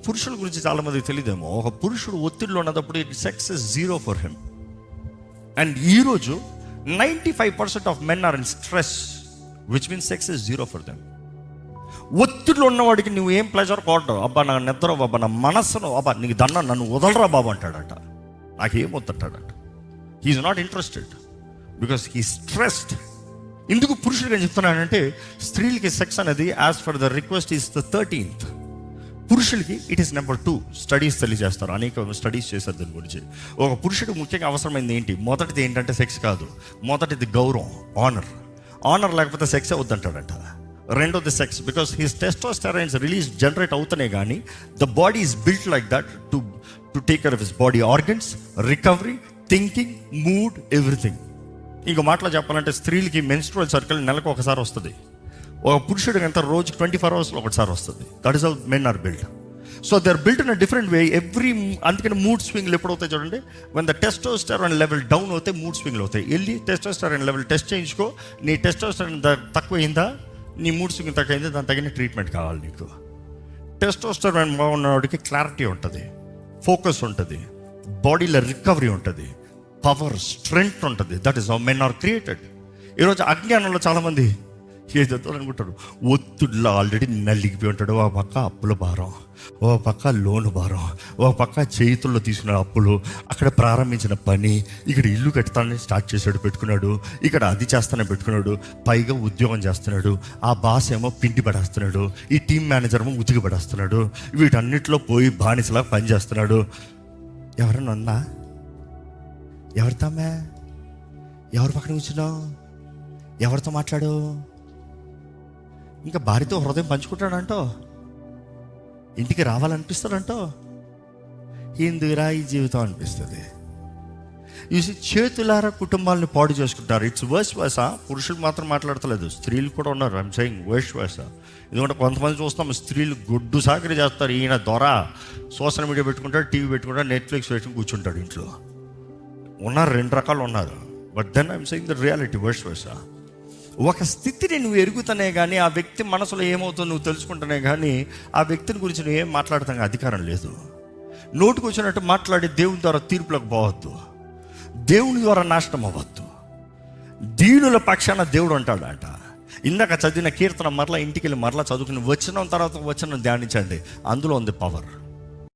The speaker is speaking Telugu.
పురుషుల గురించి చాలా మందికి తెలియదేమో, ఒక పురుషుడు ఒత్తిడిలో ఉన్నప్పుడు sex is zero for him. And ఈరోజు 95% of men are in stress, which means sex is zero for them. ఒత్తిడిలో ఉన్నవాడికి నువ్వు ఏం ప్లెజర్ కోడవు, అబ్బా నా నిద్ర, అబ్బా నా మనస్సును, అబ్బా నీకు దండ, నన్ను వదలరా బాబు అంటాడట, నాకేం వద్దంటాడట. He is not interested because he stressed. ఎందుకు పురుషుడిగా చెప్తున్నానంటే, స్త్రీలకి సెక్స్ అనేది as far the request is the 13th, పురుషులకి ఇట్ ఈస్ నెంబర్ 2. స్టడీస్ తెలియజేస్తారు, అనేక స్టడీస్ చేస్తారు దీని గురించి. ఒక పురుషుడికి ముఖ్యంగా అవసరమైంది ఏంటి? మొదటిది ఏంటంటే సెక్స్ కాదు, మొదటిది గౌరవం, ఆనర్ లేకపోతే సెక్సే వద్దంటాడంట. రెండోది సెక్స్, బికాస్ హిస్ టెస్టోస్టెరాన్స్ జనరేట్ అవుతున్నాయి, కానీ the body is built like that to take care of his body organs, recovery, thinking, mood, everything. ఇంకో మాటలో చెప్పాలంటే, స్త్రీలకి మెన్స్ట్రువల్ సర్కిల్ నెలకు ఒకసారి వస్తుంది, ఒక పురుషుడికి అంతా రోజుకి 24 hours ఒకసారి వస్తుంది. That is how men are build. So they are built in a different way అందుకని మూడ్ స్వింగ్లు ఎప్పుడు అవుతాయి చూడండి. When the testosterone level down అవుతాయి, మూడ్ స్వింగ్లు అవుతాయి. వెళ్ళి టెస్టోస్టెరాన్ లెవెల్ టెస్ట్ చేయించుకో, నీ టెస్టోస్టెరాన్ తక్కువైందా, నీ మూడ్ స్వింగ్ తక్కువైందా, దాని తగిన ట్రీట్మెంట్ కావాలి నీకు. టెస్టోస్టెరాన్ బాగున్నవాడికి క్లారిటీ ఉంటుంది, ఫోకస్ ఉంటుంది, బాడీలో రికవరీ ఉంటుంది, పవర్, స్ట్రెంగ్త్ ఉంటుంది. That is how men are created. ఈరోజు అజ్ఞానంలో చాలామంది ఏదో అనుకుంటాడు, ఒత్తిడిలో ఆల్రెడీ నలిగిపోయి ఉంటాడు. ఓ పక్క అప్పుల భారం, ఓ పక్క లోను భారం, ఓ పక్క చేతుల్లో తీసుకున్న అప్పులు, అక్కడ ప్రారంభించిన పని, ఇక్కడ ఇల్లు కడతానని స్టార్ట్ చేశాడు, పెట్టుకున్నాడు, ఇక్కడ అది చేస్తానని పెట్టుకున్నాడు, పైగా ఉద్యోగం చేస్తున్నాడు, ఆ బాస్ ఏమో పిండి పడేస్తున్నాడు, ఈ టీం మేనేజర్ ఏమో ఉతికి పడేస్తున్నాడు, వీటన్నిటిలో పోయి బానిసలా పని చేస్తున్నాడు. ఎవరన్నా ఉందా? ఎవరితామే? ఎవరి పక్కన కూర్చున్నావు? ఎవరితో మాట్లాడు? ఇంకా భార్యతో హృదయం పంచుకుంటాడంటో, ఇంటికి రావాలనిపిస్తాడంటో, ఎందుకురా ఈ జీవితం అనిపిస్తుంది. చూసి చేతులారా కుటుంబాలను పాడు చేసుకుంటారు. It's worse worse. పురుషులు మాత్రం మాట్లాడతలేదు, స్త్రీలు కూడా ఉన్నారు. I'm saying worse worse. ఎందుకంటే కొంతమంది చూస్తాం, స్త్రీలు గుడ్డు సాకరి చేస్తారు. ఈయన దొర సోషల్ మీడియా పెట్టుకుంటాడు, టీవీ పెట్టుకుంటాడు, నెట్ఫ్లిక్స్ పెట్టుకుని కూర్చుంటాడు ఇంట్లో. ఉన్నారు, 2 రకాలు ఉన్నారు. But then I'm saying the reality worse worse. ఒక స్థితిని నువ్వు ఎరుగుతానే కానీ, ఆ వ్యక్తి మనసులో ఏమవుతుందో నువ్వు తెలుసుకుంటానే కానీ, ఆ వ్యక్తిని గురించి నువ్వు ఏం మాట్లాడతానికి అధికారం లేదు. నోటుకు వచ్చినట్టు మాట్లాడి దేవుని ద్వారా తీర్పులకు పోవద్దు, దేవుని ద్వారా నాశనం అవ్వద్దు. దీనుల పక్షాన దేవుడు అంటాడంట. ఇందాక చదివిన కీర్తన మరలా ఇంటికి వెళ్ళి మరలా చదువుకుని వచ్చిన తర్వాత ధ్యానించండి, అందులో ఉంది పవర్.